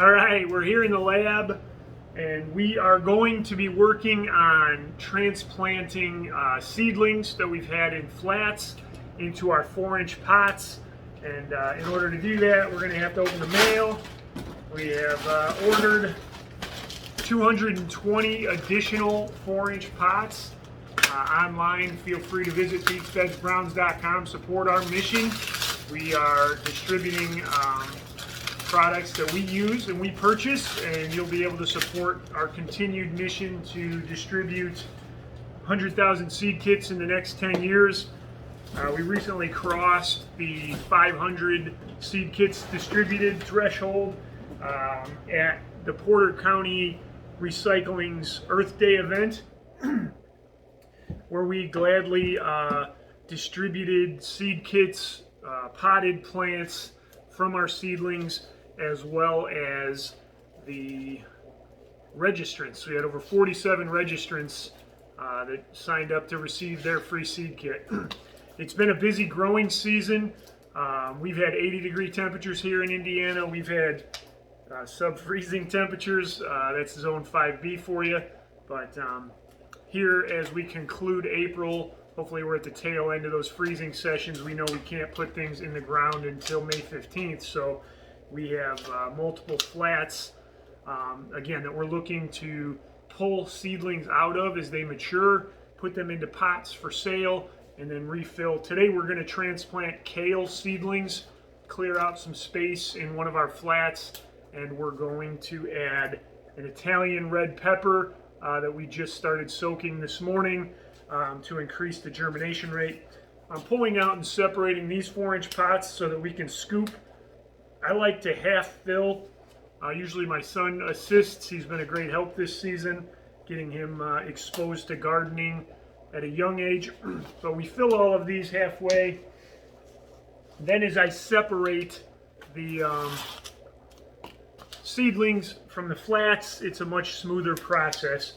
All right, we're here in the lab and we are going to be working on transplanting seedlings that we've had in flats into our 4-inch pots. And in order to do that, we're going to have to open the mail. We have ordered 220 additional 4-inch pots online. Feel free to visit feedsvegsbrowns.com, support our mission. We are distributing products that we use and we purchase, and you'll be able to support our continued mission to distribute 100,000 seed kits in the next 10 years. We recently crossed the 500 seed kits distributed threshold at the Porter County Recycling's Earth Day event, where we gladly distributed seed kits, potted plants from our seedlings, as well as the registrants. We had over 47 registrants that signed up to receive their free seed kit. It's been a busy growing season. We've had 80-degree temperatures here in Indiana. We've had sub-freezing temperatures. That's zone 5B for you. But here, as we conclude April, hopefully we're at the tail end of those freezing sessions. We know we can't put things in the ground until May 15th, so we have multiple flats, again, that we're looking to pull seedlings out of as they mature, put them into pots for sale, and then refill. Today we're going to transplant kale seedlings, clear out some space in one of our flats, and we're going to add an Italian red pepper that we just started soaking this morning to increase the germination rate. I'm pulling out and separating these 4-inch pots so that we can scoop. I like to half fill. Usually my son assists. He's been a great help this season, getting him exposed to gardening at a young age. So we fill all of these halfway. Then as I separate the seedlings from the flats, it's a much smoother process.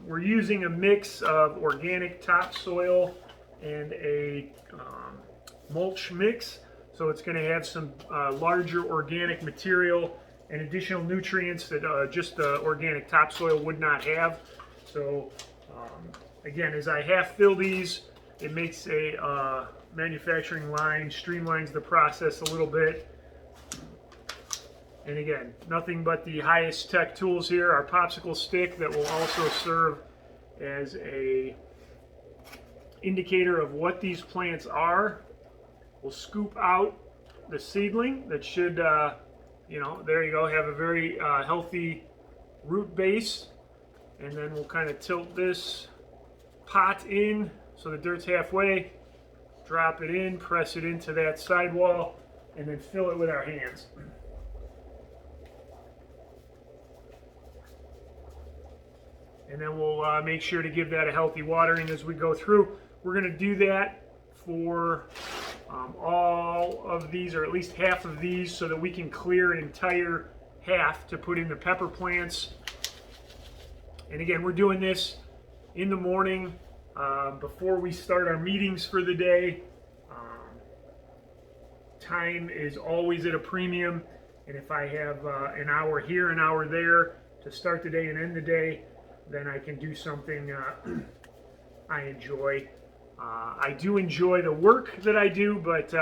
We're using a mix of organic topsoil and a mulch mix. So it's going to have some larger organic material and additional nutrients that just the organic topsoil would not have. So again, as I half fill these, it makes a manufacturing line, streamlines the process a little bit. And again, nothing but the highest tech tools here. Our popsicle stick that will also serve as a indicator of what these plants are. We'll scoop out the seedling that should, there you go, have a very healthy root base. And then we'll kind of tilt this pot in so the dirt's halfway, drop it in, press it into that sidewall, and then fill it with our hands. And then we'll make sure to give that a healthy watering as we go through. We're going to do that for all of these, or at least half of these, so that we can clear an entire half to put in the pepper plants. And again, we're doing this in the morning before we start our meetings for the day. Time is always at a premium, and if I have an hour here, an hour there to start the day and end the day, then I can do something I enjoy. I do enjoy the work that I do, but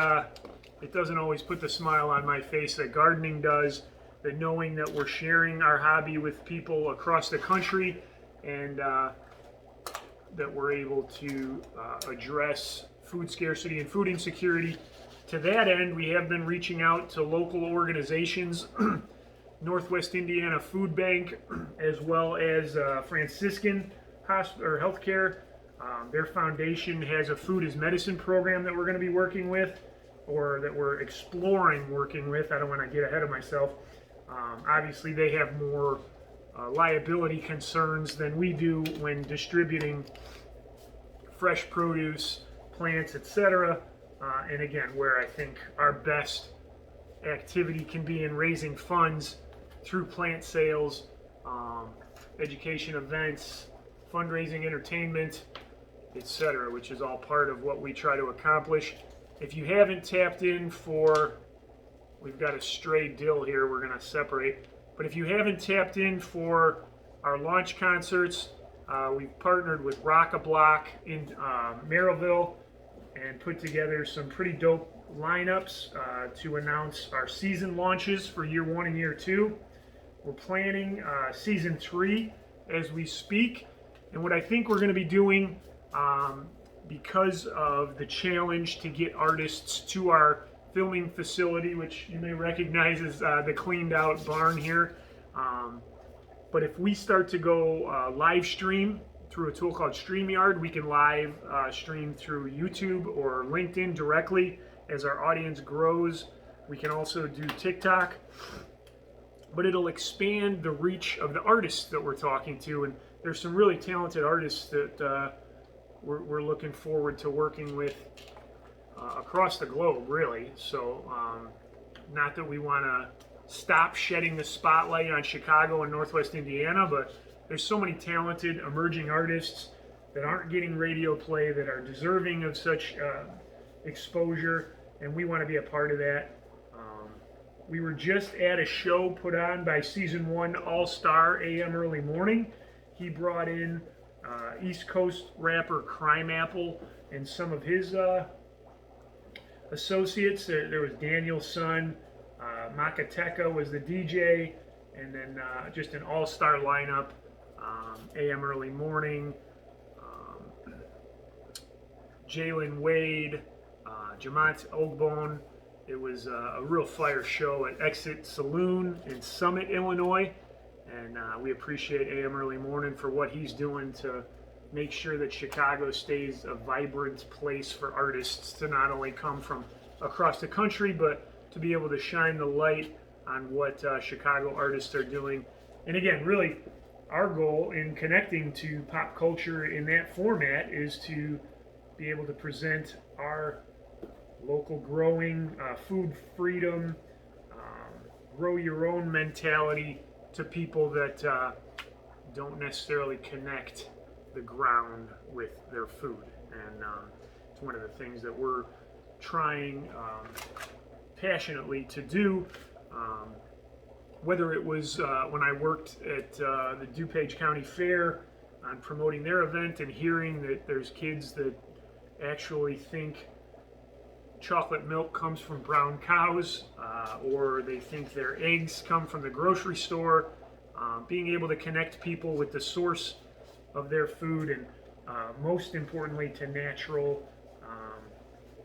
it doesn't always put the smile on my face that gardening does, that knowing that we're sharing our hobby with people across the country, and that we're able to address food scarcity and food insecurity. To that end, we have been reaching out to local organizations, Northwest Indiana Food Bank, as well as Franciscan Healthcare. Their foundation has a food as medicine program that we're going to be working with, or that we're exploring working with. I don't want to get ahead of myself. Obviously, they have more liability concerns than we do when distributing fresh produce, plants, etc. And again, where I think our best activity can be in raising funds through plant sales, education events, fundraising, entertainment, etc., which is all part of what we try to accomplish. If you haven't tapped in for, we've got a stray dill here we're going to separate. But if you haven't tapped in for our launch concerts, we've partnered with Rock-A-Block in Maryville and put together some pretty dope lineups to announce our season launches for year 1 and year 2. We're planning season 3 as we speak, and what I think we're going to be doing, because of the challenge to get artists to our filming facility, which you may recognize as the cleaned out barn here, but if we start to go live stream through a tool called StreamYard, we can live stream through YouTube or LinkedIn directly. As our audience grows, we can also do TikTok, but it'll expand the reach of the artists that we're talking to. And there's some really talented artists that we're looking forward to working with across the globe, really. So not that we want to stop shedding the spotlight on Chicago and Northwest Indiana, but there's so many talented emerging artists that aren't getting radio play that are deserving of such exposure, and we want to be a part of that. We were just at a show put on by Season 1 All-Star AM Early Morning. He brought in East Coast rapper Crime Apple and some of his associates. There was Daniel's son, Makateka was the DJ, and then just an all-star lineup, AM Early Morning, Jalen Wade, Jamont Ogbone. It was a real fire show at Exit Saloon in Summit, Illinois, and we appreciate AM Early Morning for what he's doing to make sure that Chicago stays a vibrant place for artists to not only come from across the country, but to be able to shine the light on what Chicago artists are doing. And again, really, our goal in connecting to pop culture in that format is to be able to present our local growing, food freedom, grow your own mentality to people that don't necessarily connect the ground with their food. And it's one of the things that we're trying passionately to do. Whether it was when I worked at the DuPage County Fair on promoting their event and hearing that there's kids that actually think chocolate milk comes from brown cows, or they think their eggs come from the grocery store, being able to connect people with the source of their food, and most importantly to natural,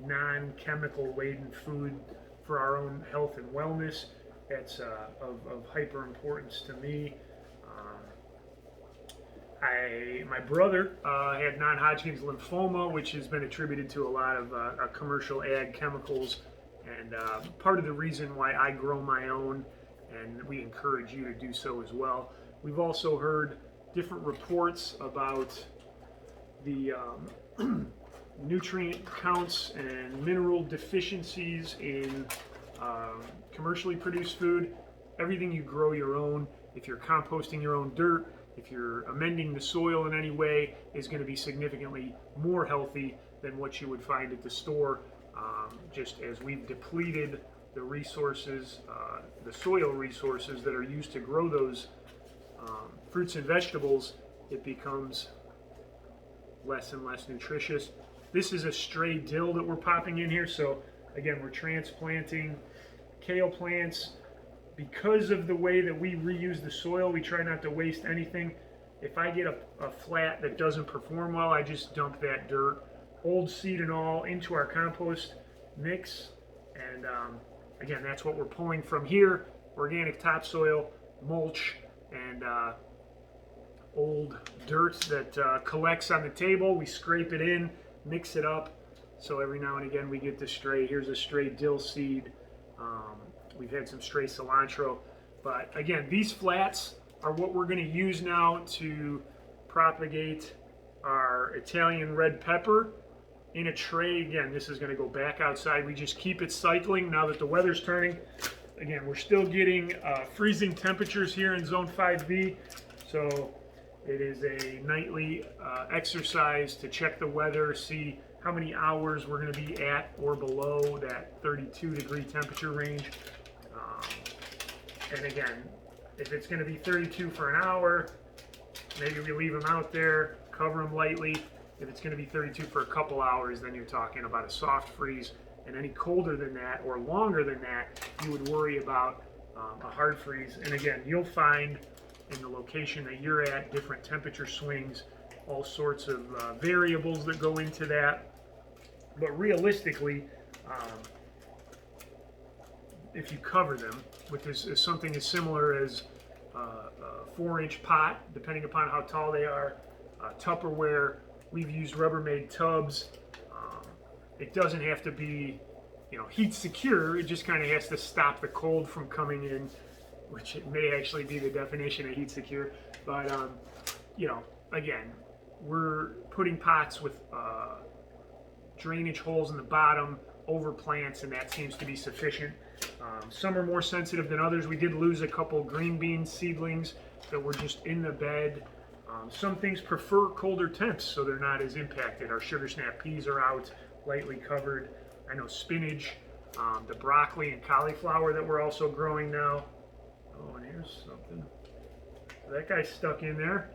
non-chemical laden food for our own health and wellness. That's of hyper importance to me. My brother had non-Hodgkin's lymphoma, which has been attributed to a lot of commercial ag chemicals, and part of the reason why I grow my own, and we encourage you to do so as well. We've also heard different reports about the nutrient counts and mineral deficiencies in commercially produced food. Everything you grow your own, if you're composting your own dirt, if you're amending the soil in any way, is going to be significantly more healthy than what you would find at the store. Just as we've depleted the resources, the soil resources that are used to grow those fruits and vegetables, it becomes less and less nutritious. This is a stray dill that we're popping in here. So again, we're transplanting kale plants. Because of the way that we reuse the soil, we try not to waste anything. If I get a flat that doesn't perform well, I just dump that dirt, old seed and all, into our compost mix. And again, that's what we're pulling from here: organic topsoil, mulch, and old dirt that collects on the table. We scrape it in, mix it up. So every now and again we get the stray. Here's a stray dill seed. We've had some stray cilantro. But again, these flats are what we're going to use now to propagate our Italian red pepper in a tray. Again, this is going to go back outside. We just keep it cycling now that the weather's turning. Again, we're still getting freezing temperatures here in Zone 5B. So it is a nightly exercise to check the weather, see how many hours we're going to be at or below that 32-degree temperature range. And again, if it's going to be 32 for an hour, maybe we leave them out there, cover them lightly. If it's going to be 32 for a couple hours, then you're talking about a soft freeze. And any colder than that or longer than that, you would worry about a hard freeze. And again, you'll find in the location that you're at different temperature swings, all sorts of variables that go into that. But realistically, if you cover them with something as similar as a 4-inch pot, depending upon how tall they are, Tupperware, we've used Rubbermaid tubs. It doesn't have to be, heat secure. It just kind of has to stop the cold from coming in, which it may actually be the definition of heat secure. But, again, we're putting pots with drainage holes in the bottom over plants, and that seems to be sufficient. Some are more sensitive than others. We did lose a couple green bean seedlings that were just in the bed. Some things prefer colder temps, so they're not as impacted. Our sugar snap peas are out, lightly covered. I know spinach, the broccoli and cauliflower that we're also growing now. Oh, and here's something. That guy's stuck in there,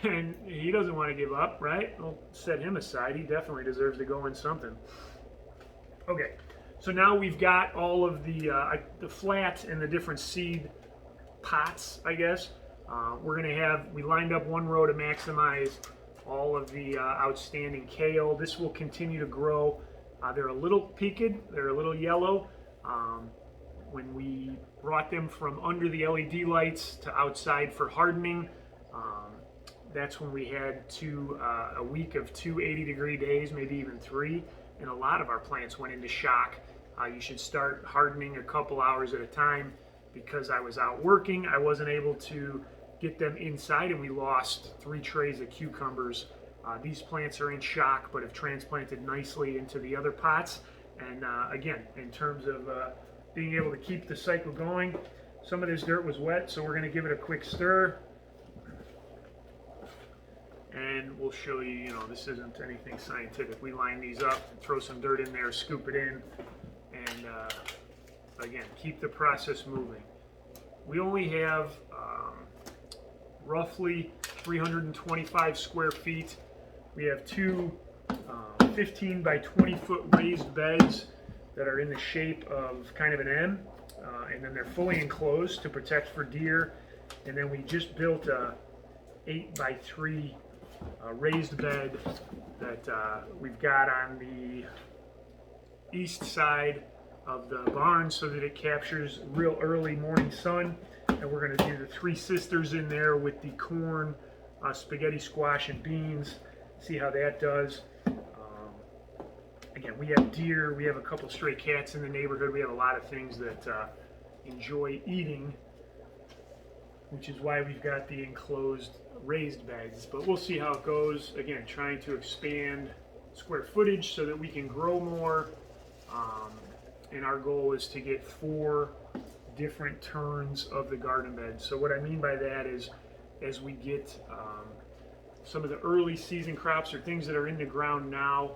and he doesn't want to give up, right? We'll set him aside. He definitely deserves to go in something. Okay, so now we've got all of the flats and the different seed pots, I guess. We lined up one row to maximize all of the outstanding kale. This will continue to grow. They're a little peaked, they're a little yellow. When we brought them from under the LED lights to outside for hardening, that's when we had a week of 2 80-degree days, maybe even 3, and a lot of our plants went into shock. You should start hardening a couple hours at a time. Because I was out working, I wasn't able to get them inside, and we lost 3 trays of cucumbers. These plants are in shock, but have transplanted nicely into the other pots. And again, in terms of being able to keep the cycle going, some of this dirt was wet, so we're going to give it a quick stir. And we'll show you, this isn't anything scientific. We line these up, throw some dirt in there, scoop it in, and again, keep the process moving. We only have roughly 325 square feet. We have 2 15 by 20 foot raised beds that are in the shape of kind of an M, and then they're fully enclosed to protect for deer. And then we just built a 8 by 3 raised bed that we've got on the east side of the barn so that it captures real early morning sun. And we're going to do the 3 sisters in there with the corn, spaghetti squash, and beans. See how that does. Again, we have deer, we have a couple stray cats in the neighborhood, we have a lot of things that enjoy eating, which is why we've got the enclosed raised beds. But we'll see how it goes. Again, trying to expand square footage so that we can grow more. And our goal is to get 4 different turns of the garden bed. So what I mean by that is, as we get some of the early season crops or things that are in the ground now,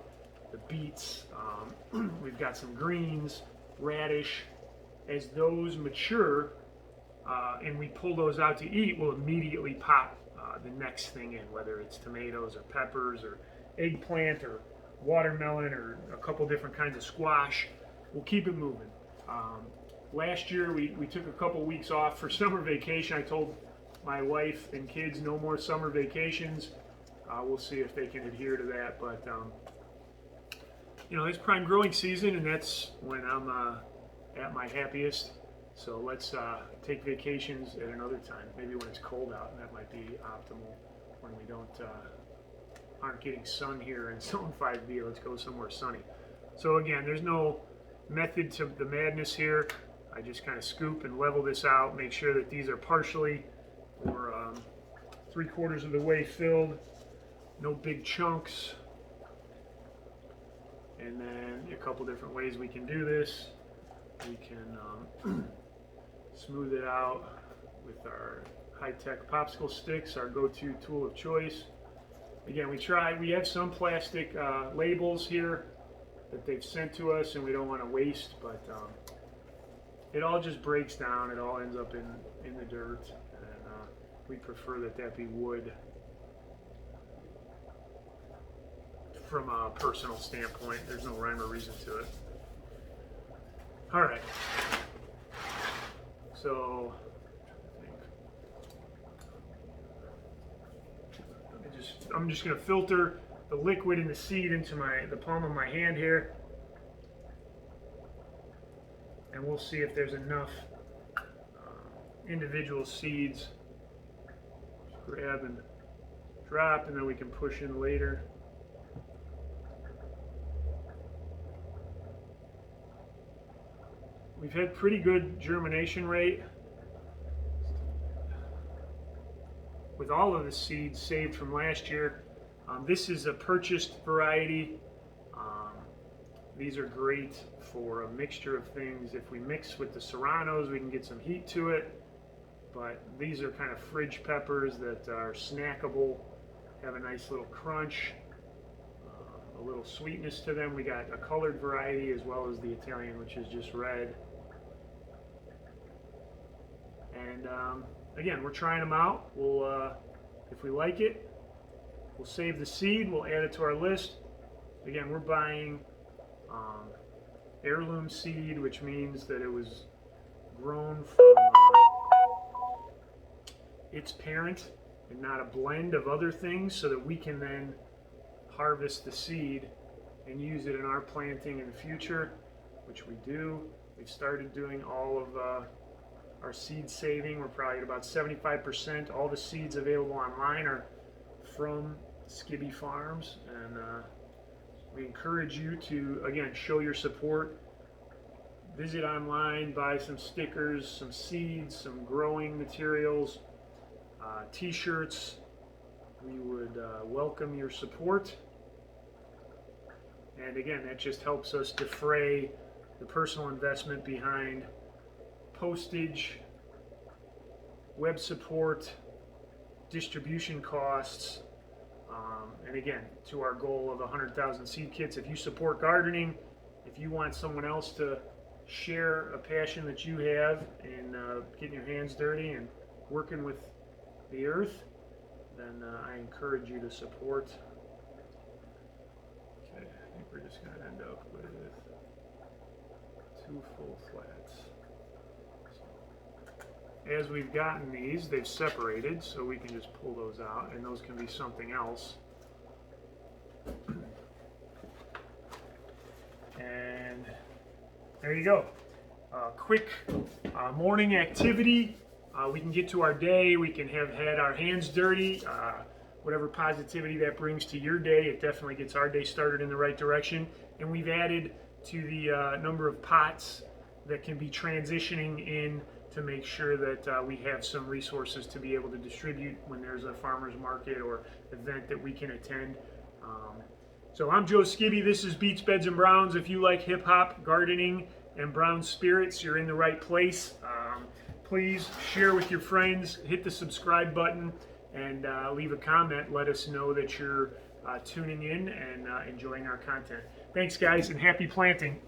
the beets, we've got some greens, radish. As those mature and we pull those out to eat, we'll immediately pop the next thing in, whether it's tomatoes or peppers or eggplant or watermelon or a couple different kinds of squash. We'll keep it moving. Last year we took a couple weeks off for summer vacation. I told my wife and kids no more summer vacations. We'll see if they can adhere to that, but it's prime growing season, and that's when I'm at my happiest. So let's take vacations at another time, maybe when it's cold out, and that might be optimal when we aren't getting sun here in Zone 5B. Let's go somewhere sunny. So again, there's no method to the madness here. I just kind of scoop and level this out, make sure that these are partially or 3/4 of the way filled, no big chunks. And then a couple different ways we can do this. We can smooth it out with our high-tech popsicle sticks, our go-to tool of choice. Again, we have some plastic labels here that they've sent to us, and we don't want to waste, but it all just breaks down. It all ends up in the dirt, and we prefer that be wood from a personal standpoint. There's no rhyme or reason to it. All right. So I'm just going to filter the liquid and the seed into the palm of my hand here, and we'll see if there's enough individual seeds. Just grab and drop, and then we can push in later. We've had pretty good germination rate with all of the seeds saved from last year. This is a purchased variety. These are great for a mixture of things. If we mix with the serranos, we can get some heat to it. But these are kind of fridge peppers that are snackable, have a nice little crunch, a little sweetness to them. We got a colored variety as well as the Italian, which is just red. And again, we're trying them out. We'll, if we like it, we'll save the seed. We'll add it to our list. Again, we're buying heirloom seed, which means that it was grown from its parent and not a blend of other things, so that we can then harvest the seed and use it in our planting in the future, which we do. We've started doing all of our seed saving. We're probably at about 75%. All the seeds available online are from Skibby Farms, and we encourage you to, again, show your support. Visit online, buy some stickers, some seeds, some growing materials, t-shirts. We would welcome your support. And again, that just helps us defray the personal investment behind postage, web support, distribution costs, and again, to our goal of 100,000 seed kits. If you support gardening, if you want someone else to share a passion that you have in getting your hands dirty and working with the earth, then I encourage you to support. Okay, I think we're just going to end up with 2 full flats. As we've gotten these, they've separated, so we can just pull those out, and those can be something else. And there you go. Quick morning activity. We can get to our day. We can have had our hands dirty. Whatever positivity that brings to your day, it definitely gets our day started in the right direction. And we've added to the number of pots that can be transitioning in to make sure that we have some resources to be able to distribute when there's a farmer's market or event that we can attend. So I'm Joe Skibby. This is Beets, Beds, and Browns. If you like hip-hop, gardening, and brown spirits, you're in the right place. Please share with your friends, hit the subscribe button, and leave a comment. Let us know that you're tuning in and enjoying our content. Thanks, guys, and happy planting.